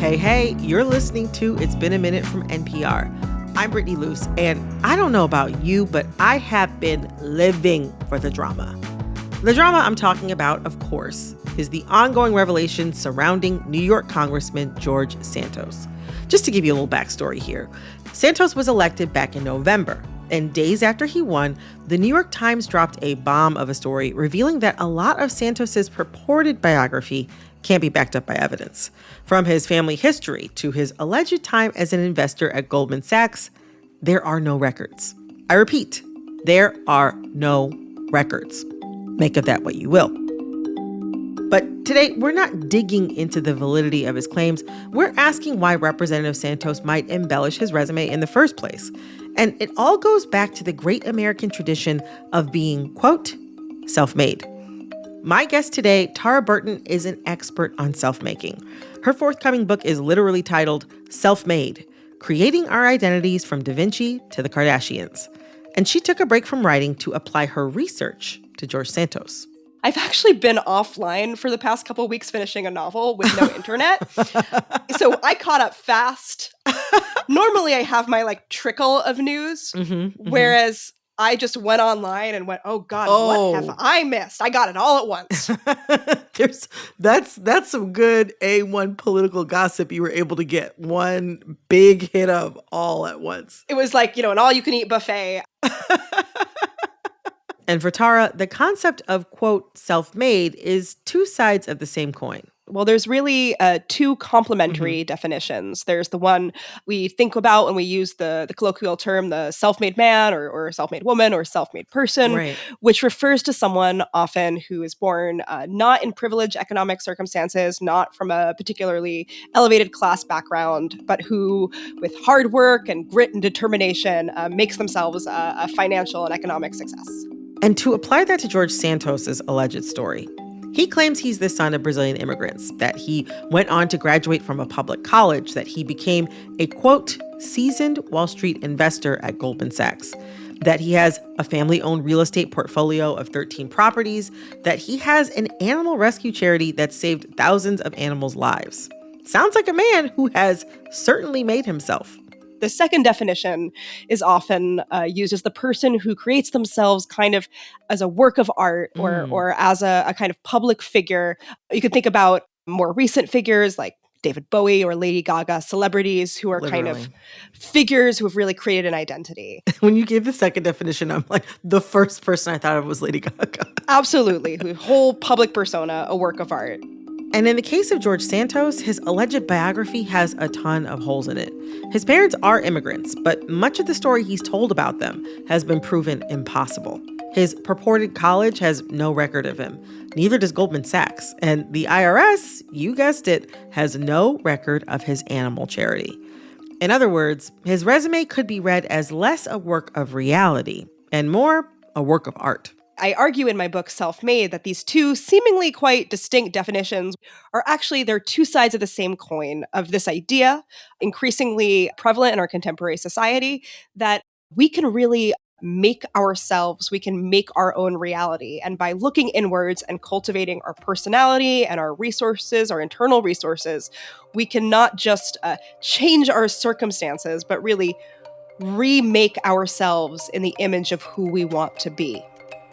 Hey, you're listening to It's Been a Minute from NPR. I'm Brittany Luse, and I don't know about you, but I have been living for the drama. The drama I'm talking about, of course, is the ongoing revelation surrounding New York Congressman George Santos. Just to give you a little backstory here, Santos was elected back in November, and days after he won, the New York Times dropped a bomb of a story revealing that a lot of Santos's purported biography can't be backed up by evidence. From his family history to his alleged time as an investor at Goldman Sachs, there are no records. I repeat, there are no records. Make of that what you will. But today, we're not digging into the validity of his claims. We're asking why Representative Santos might embellish his resume in the first place. And it all goes back to the great American tradition of being, quote, self-made. My guest today, Tara Burton, is an expert on self-making. Her forthcoming book is literally titled Self-Made: Creating Our Identities from Da Vinci to the Kardashians. And she took a break from writing to apply her research to George Santos. I've actually been offline for the past couple of weeks finishing a novel with no internet. So I caught up fast. Normally I have my trickle of news, whereas I just went online and went, oh God, what have I missed? I got it all at once. That's some good A1 political gossip you were able to get. One big hit of all at once. It was like, an all-you-can-eat buffet. And for Tara, the concept of, quote, self-made is two sides of the same coin. Well, there's really two complementary definitions. There's the one we think about when we use the colloquial term, the self-made man or self-made woman or self-made person, right, which refers to someone often who is born not in privileged economic circumstances, not from a particularly elevated class background, but who, with hard work and grit and determination, makes themselves a financial and economic success. And to apply that to George Santos's alleged story, he claims he's the son of Brazilian immigrants, that he went on to graduate from a public college, that he became a, quote, seasoned Wall Street investor at Goldman Sachs, that he has a family-owned real estate portfolio of 13 properties, that he has an animal rescue charity that saved thousands of animals' lives. Sounds like a man who has certainly made himself. The second definition is often used as the person who creates themselves kind of as a work of art or as a kind of public figure. You could think about more recent figures like David Bowie or Lady Gaga, celebrities who are kind of figures who have really created an identity. When you gave the second definition, I'm like, the first person I thought of was Lady Gaga. Absolutely. The whole public persona, a work of art. And in the case of George Santos, his alleged biography has a ton of holes in it. His parents are immigrants, but much of the story he's told about them has been proven impossible. His purported college has no record of him. Neither does Goldman Sachs. And the IRS, you guessed it, has no record of his animal charity. In other words, his resume could be read as less a work of reality and more a work of art. I argue in my book, Self-Made, that these two seemingly quite distinct definitions are actually they're two sides of the same coin of this idea, increasingly prevalent in our contemporary society, that we can really make ourselves, we can make our own reality. And by looking inwards and cultivating our personality and our resources, our internal resources, we can not just change our circumstances, but really remake ourselves in the image of who we want to be.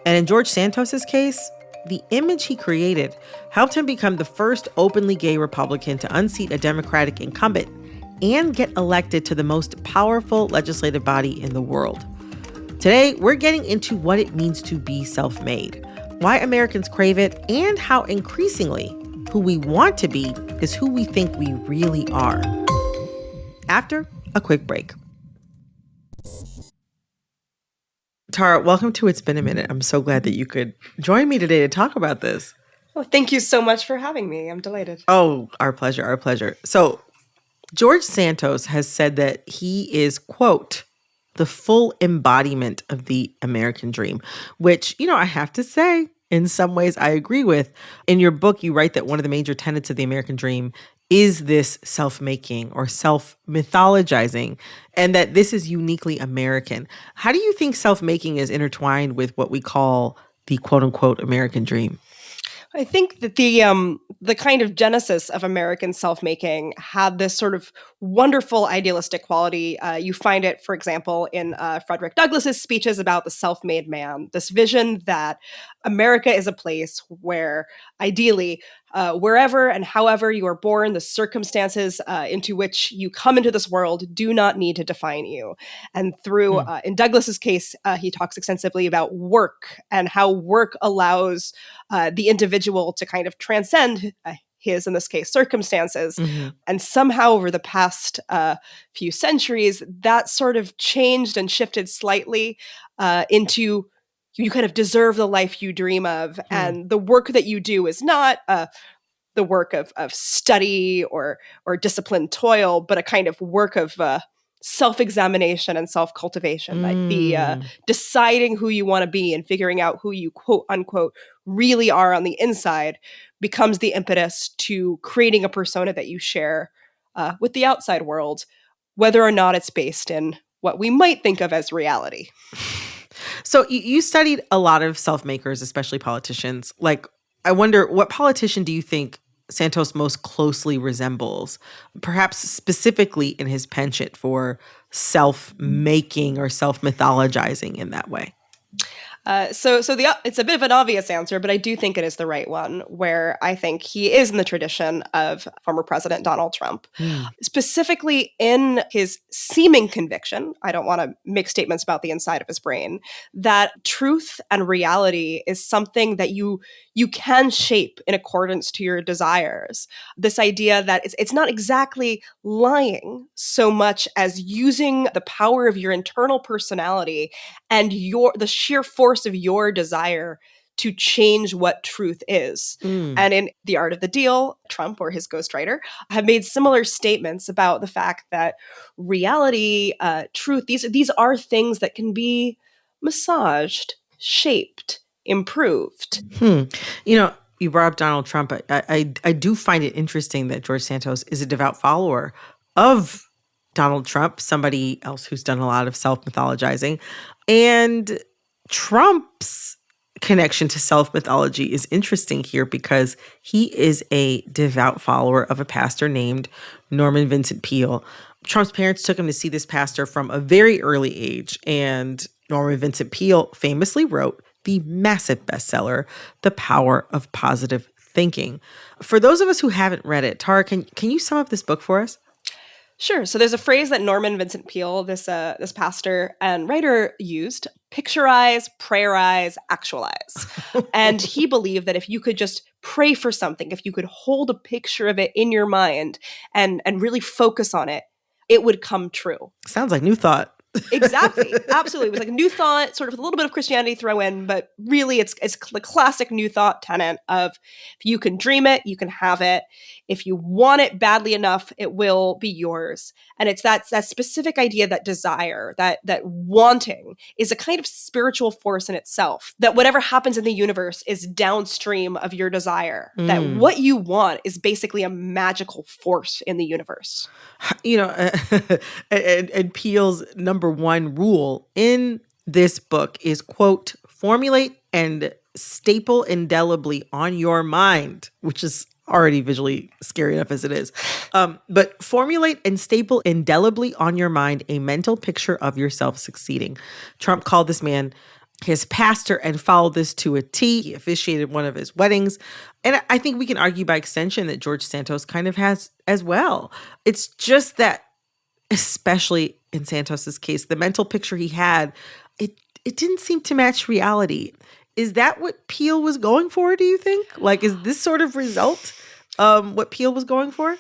And in George Santos's case, the image he created helped him become the first openly gay Republican to unseat a Democratic incumbent and get elected to the most powerful legislative body in the world. Today, we're getting into what it means to be self-made, why Americans crave it, and how increasingly who we want to be is who we think we really are. After a quick break. Tara, welcome to It's Been a Minute. I'm so glad that you could join me today to talk about this. Well, thank you so much for having me. I'm delighted. Oh, our pleasure, our pleasure. So, George Santos has said that he is, quote, the full embodiment of the American dream, which, I have to say, in some ways I agree with. In your book, you write that one of the major tenets of the American dream is this self-making or self-mythologizing, and that this is uniquely American. How do you think self-making is intertwined with what we call the quote-unquote American dream? I think that the kind of genesis of American self-making had this sort of wonderful idealistic quality. You find it, for example, in Frederick Douglass's speeches about the self-made man. This vision that America is a place where, ideally, wherever and however you are born, the circumstances into which you come into this world do not need to define you. And through, in Douglass's case, he talks extensively about work and how work allows the individual to kind of transcend his, in this case, circumstances. And somehow over the past few centuries, that sort of changed and shifted slightly into you kind of deserve the life you dream of. And the work that you do is not the work of study or disciplined toil, but a kind of work of self-examination and self-cultivation, like the deciding who you want to be and figuring out who you quote unquote really are on the inside becomes the impetus to creating a persona that you share with the outside world, whether or not it's based in what we might think of as reality. So you studied a lot of self-makers, especially politicians. Like, I wonder, what politician do you think Santos most closely resembles, perhaps specifically in his penchant for self-making or self-mythologizing in that way? It's a bit of an obvious answer, but I do think it is the right one, where I think he is in the tradition of former President Donald Trump, specifically in his seeming conviction. I don't want to make statements about the inside of his brain, that truth and reality is something that you can shape in accordance to your desires. This idea that it's not exactly lying so much as using the power of your internal personality and the sheer force of your desire to change what truth is. And in The Art of the Deal, Trump or his ghostwriter have made similar statements about the fact that reality, truth, these are things that can be massaged, shaped, improved. You brought up Donald Trump. I do find it interesting that George Santos is a devout follower of Donald Trump, somebody else who's done a lot of self-mythologizing. And Trump's connection to self-mythology is interesting here because he is a devout follower of a pastor named Norman Vincent Peale. Trump's parents took him to see this pastor from a very early age, and Norman Vincent Peale famously wrote the massive bestseller, The Power of Positive Thinking. For those of us who haven't read it, Tara, can you sum up this book for us? Sure. So there's a phrase that Norman Vincent Peale, this pastor and writer, used: picturize, prayerize, actualize. And he believed that if you could just pray for something, if you could hold a picture of it in your mind and really focus on it, it would come true. Sounds like New Thought. Exactly. Absolutely. It was like a New Thought, sort of a little bit of Christianity throw in, but really it's the classic New Thought tenet of if you can dream it, you can have it. If you want it badly enough, it will be yours. And it's that specific idea, that desire, that wanting is a kind of spiritual force in itself, that whatever happens in the universe is downstream of your desire, that what you want is basically a magical force in the universe. And Peele's number one rule in this book is, quote, formulate and staple indelibly on your mind, which is already visually scary enough as it is. But formulate and staple indelibly on your mind a mental picture of yourself succeeding. Trump called this man his pastor and followed this to a T. He officiated one of his weddings. And I think we can argue by extension that George Santos kind of has as well. It's just that, especially in Santos's case, the mental picture he had, it didn't seem to match reality. Is that what Peale was going for, do you think? Like, is this sort of result what Peale was going for?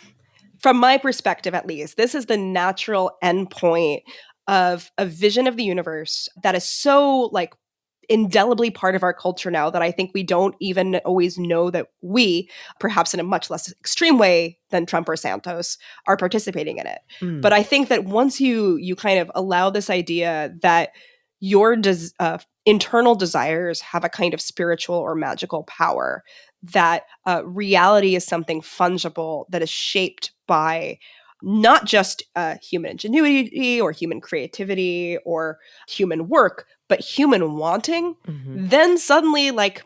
From my perspective, at least, this is the natural endpoint of a vision of the universe that is so, like, indelibly part of our culture now that I think we don't even always know that we, perhaps in a much less extreme way than Trump or Santos, are participating in it. But I think that once you kind of allow this idea that your internal desires have a kind of spiritual or magical power, that reality is something fungible that is shaped by not just human ingenuity or human creativity or human work, but human wanting, then suddenly, like,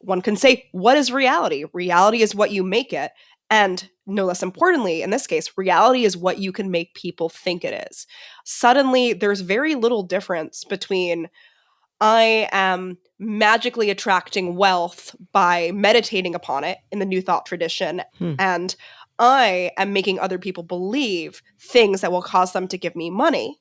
one can say, what is reality? Reality is what you make it. And no less importantly, in this case, reality is what you can make people think it is. Suddenly, there's very little difference between I am magically attracting wealth by meditating upon it in the New Thought tradition, Hmm. and I am making other people believe things that will cause them to give me money.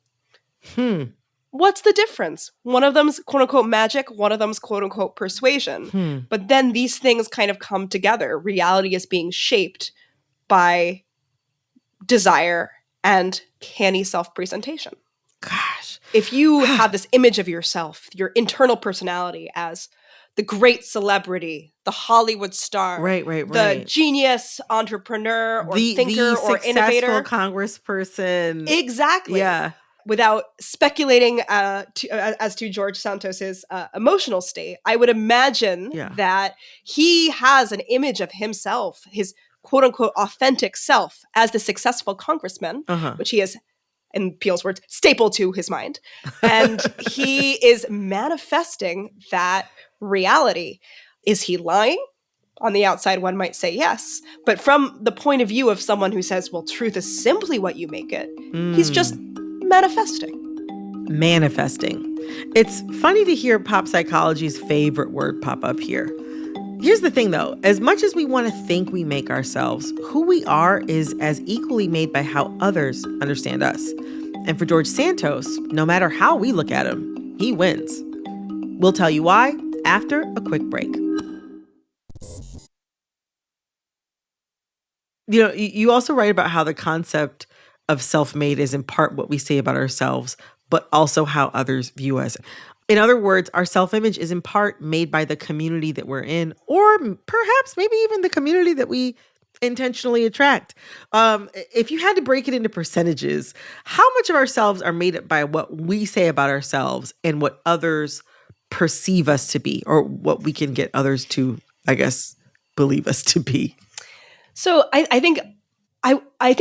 Hmm. What's the difference? One of them's quote unquote magic, one of them's quote unquote persuasion. Hmm. But then these things kind of come together. Reality is being shaped by desire and canny self presentation. Gosh. If you have this image of yourself, your internal personality as the great celebrity, the Hollywood star, the genius entrepreneur or thinker or innovator, congressperson. exactly. Yeah. Without speculating as to George Santos's emotional state, I would imagine that he has an image of himself, his quote unquote authentic self, as the successful congressman, which he is, in Peel's words, staple to his mind. And he is manifesting that reality. Is he lying? On the outside, one might say yes. But from the point of view of someone who says, well, truth is simply what you make it, he's just manifesting. It's funny to hear pop psychology's favorite word pop up here. Here's the thing, though. As much as we want to think we make ourselves, who we are is as equally made by how others understand us. And for George Santos, no matter how we look at him, he wins. We'll tell you why after a quick break. You also write about how the concept of self-made is in part what we say about ourselves, but also how others view us. In other words, our self-image is in part made by the community that we're in, or perhaps maybe even the community that we intentionally attract. If you had to break it into percentages, how much of ourselves are made up by what we say about ourselves and what others perceive us to be, or what we can get others to, I guess, believe us to be? So I think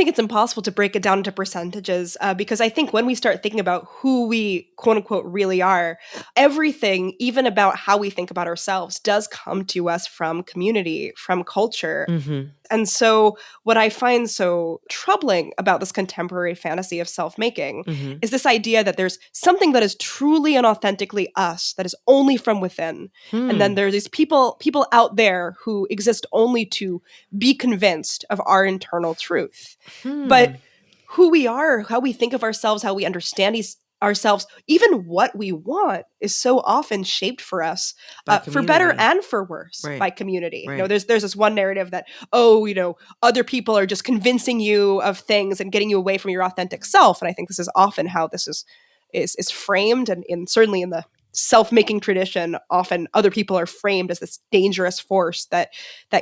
it's impossible to break it down into percentages because I think when we start thinking about who we quote unquote really are, everything, even about how we think about ourselves, does come to us from community, from culture. Mm-hmm. And so what I find so troubling about this contemporary fantasy of self-making is this idea that there's something that is truly and authentically us, that is only from within. And then there are these people out there who exist only to be convinced of our internal truth. But who we are, how we think of ourselves, how we understand ourselves, even what we want, is so often shaped for us, for better and for worse, by community. Right. There's this one narrative that, other people are just convincing you of things and getting you away from your authentic self. And I think this is often how this is framed, and certainly in the self-making tradition, often other people are framed as this dangerous force that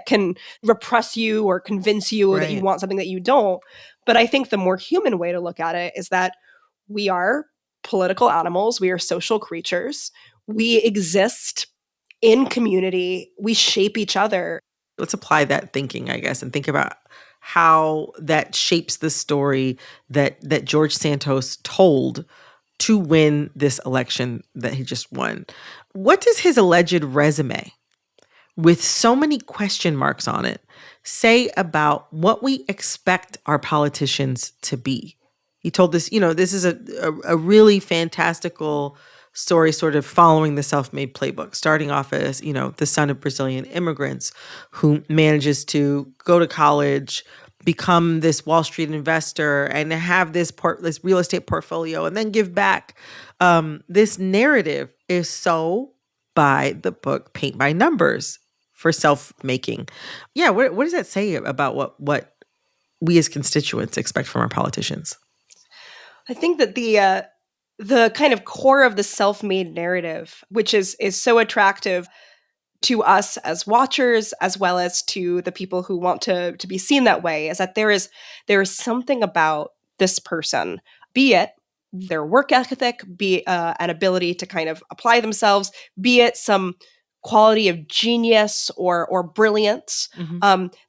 can repress you or convince you that you want something that you don't. But I think the more human way to look at it is that we are political animals. We are social creatures. We exist in community. We shape each other. Let's apply that thinking, I guess, and think about how that shapes the story that George Santos told to win this election that he just won. What does his alleged resume, with so many question marks on it, say about what we expect our politicians to be? He told this, this is a really fantastical story, sort of following the self-made playbook, starting off as, the son of Brazilian immigrants who manages to go to college, become this Wall Street investor, and have this real estate portfolio, and then give back. This narrative is so by the book, paint by numbers for self-making. Yeah, what does that say about what we as constituents expect from our politicians? I think that the kind of core of the self-made narrative, which is so attractive to us as watchers, as well as to the people who want to be seen that way, is that there is something about this person, be it their work ethic, be it an ability to kind of apply themselves, be it some quality of genius or brilliance,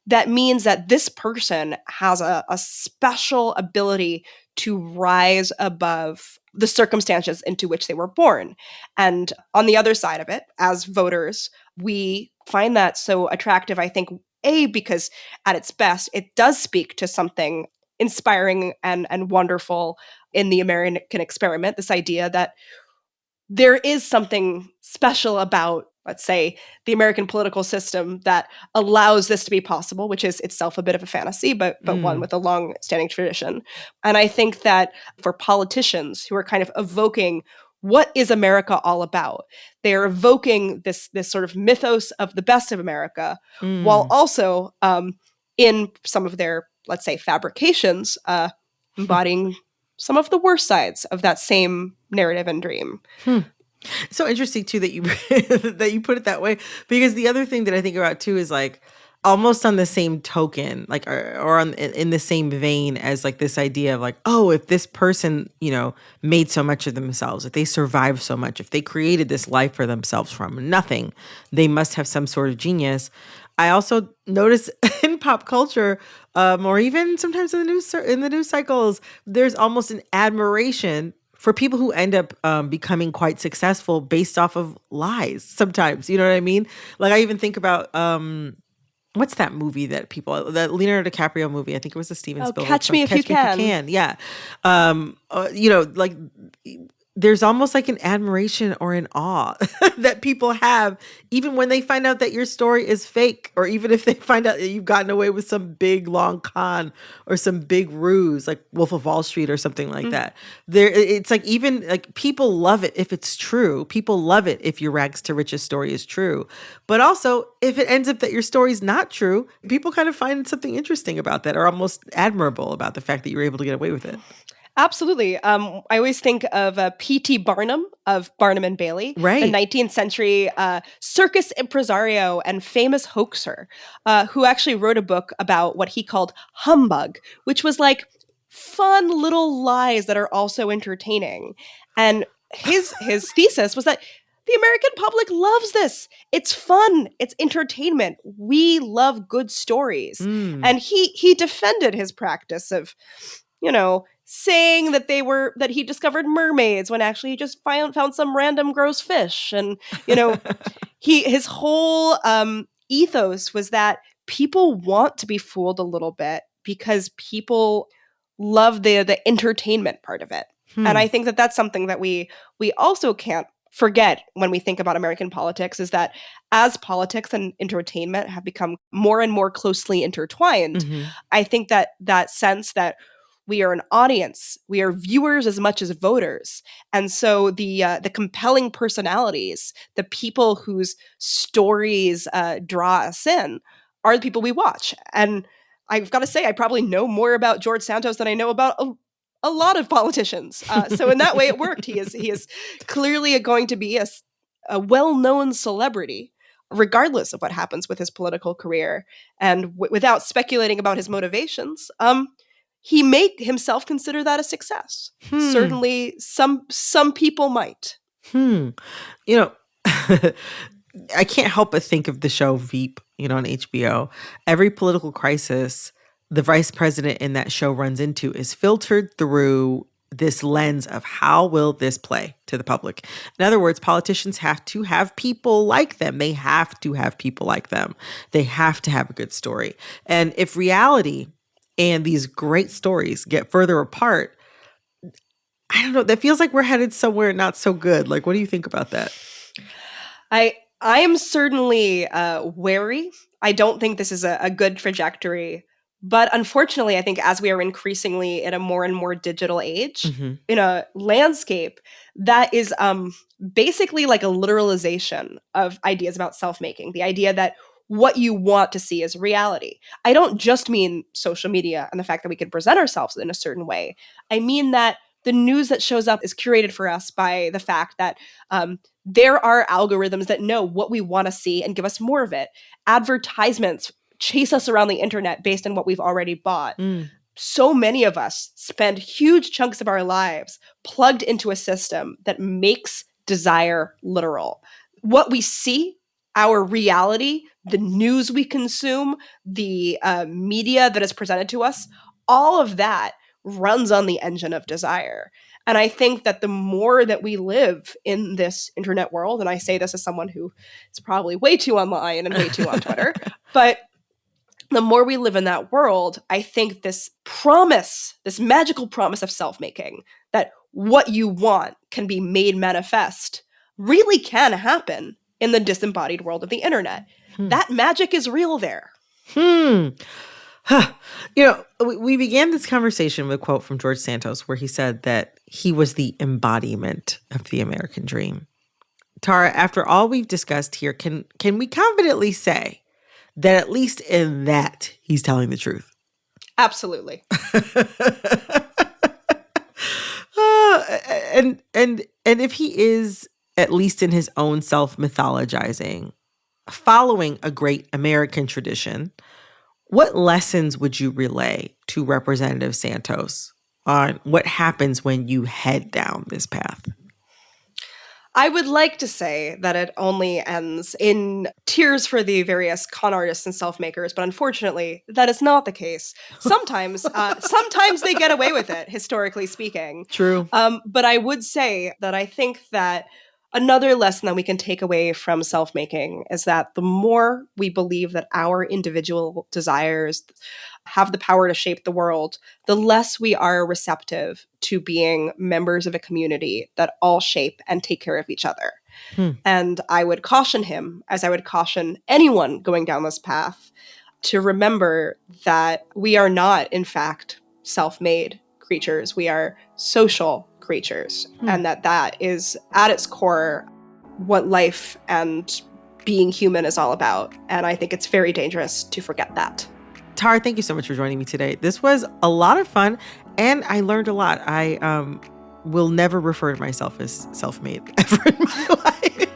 that means that this person has a special ability to rise above the circumstances into which they were born. And on the other side of it, as voters, We find that so attractive, I think, because at its best, it does speak to something inspiring and wonderful in the American experiment, this idea that there is something special about, let's say, the American political system that allows this to be possible, which is itself a bit of a fantasy, but one with a long-standing tradition. And I think that for politicians who are kind of evoking what is America all about, they are evoking this sort of mythos of the best of America, while also in some of their, let's say, fabrications, embodying some of the worst sides of that same narrative and dream. It's so interesting too that you that you put it that way, because the other thing that I think about too is like almost on the same token, like or on in the same vein as like this idea of like, oh, if this person, you know, made so much of themselves, if they survived so much, if they created this life for themselves from nothing, they must have some sort of genius. I also notice in pop culture, or even sometimes in the news cycles, there's almost an admiration for people who end up becoming quite successful based off of lies. Sometimes, you know what I mean? Like I even think about what's that movie that Leonardo DiCaprio movie? I think it was the Steven Spielberg. Catch Me If You Can. Yeah. You know, like there's almost like an admiration or an awe that people have, even when they find out that your story is fake, or even if they find out that you've gotten away with some big long con or some big ruse, like Wolf of Wall Street or something like that. It's like even like people love it if it's true. People love it if your rags to riches story is true. But also, if it ends up that your story is not true, people kind of find something interesting about that, or almost admirable about the fact that you were able to get away with it. Absolutely. I always think of P.T. Barnum of Barnum and Bailey, right? The 19th century circus impresario and famous hoaxer, who actually wrote a book about what he called humbug, which was like fun little lies that are also entertaining. And his thesis was that the American public loves this. It's fun. It's entertainment. We love good stories. And he defended his practice of, you know, saying that he discovered mermaids when actually he just found some random gross fish. And, you know, his whole ethos was that people want to be fooled a little bit because people love the entertainment part of it. And I think that that's something that we also can't forget when we think about American politics, is that as politics and entertainment have become more and more closely intertwined, I think that sense that we are an audience, we are viewers as much as voters. And so the compelling personalities, the people whose stories draw us in, are the people we watch. And I've got to say, I probably know more about George Santos than I know about a lot of politicians. So in that way, it worked. He is clearly going to be a well-known celebrity, regardless of what happens with his political career. And without speculating about his motivations, he may himself consider that a success. Certainly, some people might. You know, I can't help but think of the show Veep, you know, on HBO. Every political crisis the vice president in that show runs into is filtered through this lens of how will this play to the public. In other words, politicians have to have people like them. They have to have people like them. They have to have a good story. And if reality and these great stories get further apart, I don't know, that feels like we're headed somewhere not so good. Like, what do you think about that? I am certainly wary. I don't think this is a good trajectory. But unfortunately, I think as we are increasingly in a more and more digital age, in a landscape that is basically like a literalization of ideas about self-making, the idea that what you want to see is reality. I don't just mean social media and the fact that we can present ourselves in a certain way. I mean that the news that shows up is curated for us by the fact that there are algorithms that know what we want to see and give us more of it. Advertisements chase us around the internet based on what we've already bought. So many of us spend huge chunks of our lives plugged into a system that makes desire literal. What we see, our reality, the news we consume, the media that is presented to us, all of that runs on the engine of desire. And I think that the more that we live in this internet world, and I say this as someone who is probably way too online and way too on Twitter, but the more we live in that world, I think this promise, this magical promise of self-making, that what you want can be made manifest, really can happen in the disembodied world of the internet. That magic is real there. We began this conversation with a quote from George Santos where he said that he was the embodiment of the American dream. Tara, after all we've discussed here, can we confidently say that at least in that he's telling the truth? Absolutely. And if he is, at least in his own self-mythologizing, following a great American tradition, what lessons would you relay to Representative Santos on what happens when you head down this path? I would like to say that it only ends in tears for the various con artists and self-makers, but unfortunately, that is not the case. Sometimes they get away with it, historically speaking. True. But I would say that I think that another lesson that we can take away from self-making is that the more we believe that our individual desires have the power to shape the world, the less we are receptive to being members of a community that all shape and take care of each other. And I would caution him, as I would caution anyone going down this path, to remember that we are not, in fact, self-made creatures. We are social creatures, and that is, at its core, what life and being human is all about. And I think it's very dangerous to forget that. Tara, thank you so much for joining me today. This was a lot of fun, and I learned a lot. I will never refer to myself as self-made ever in my life.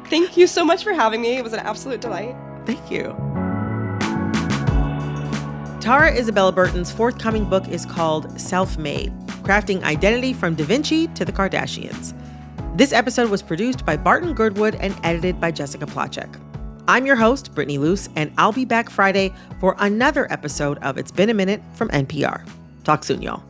Thank you so much for having me. It was an absolute delight. Thank you. Tara Isabella Burton's forthcoming book is called Self-Made: Crafting Identity from Da Vinci to the Kardashians. This episode was produced by Barton Goodwood and edited by Jessica Plachek. I'm your host, Brittany Luse, and I'll be back Friday for another episode of It's Been a Minute from NPR. Talk soon, y'all.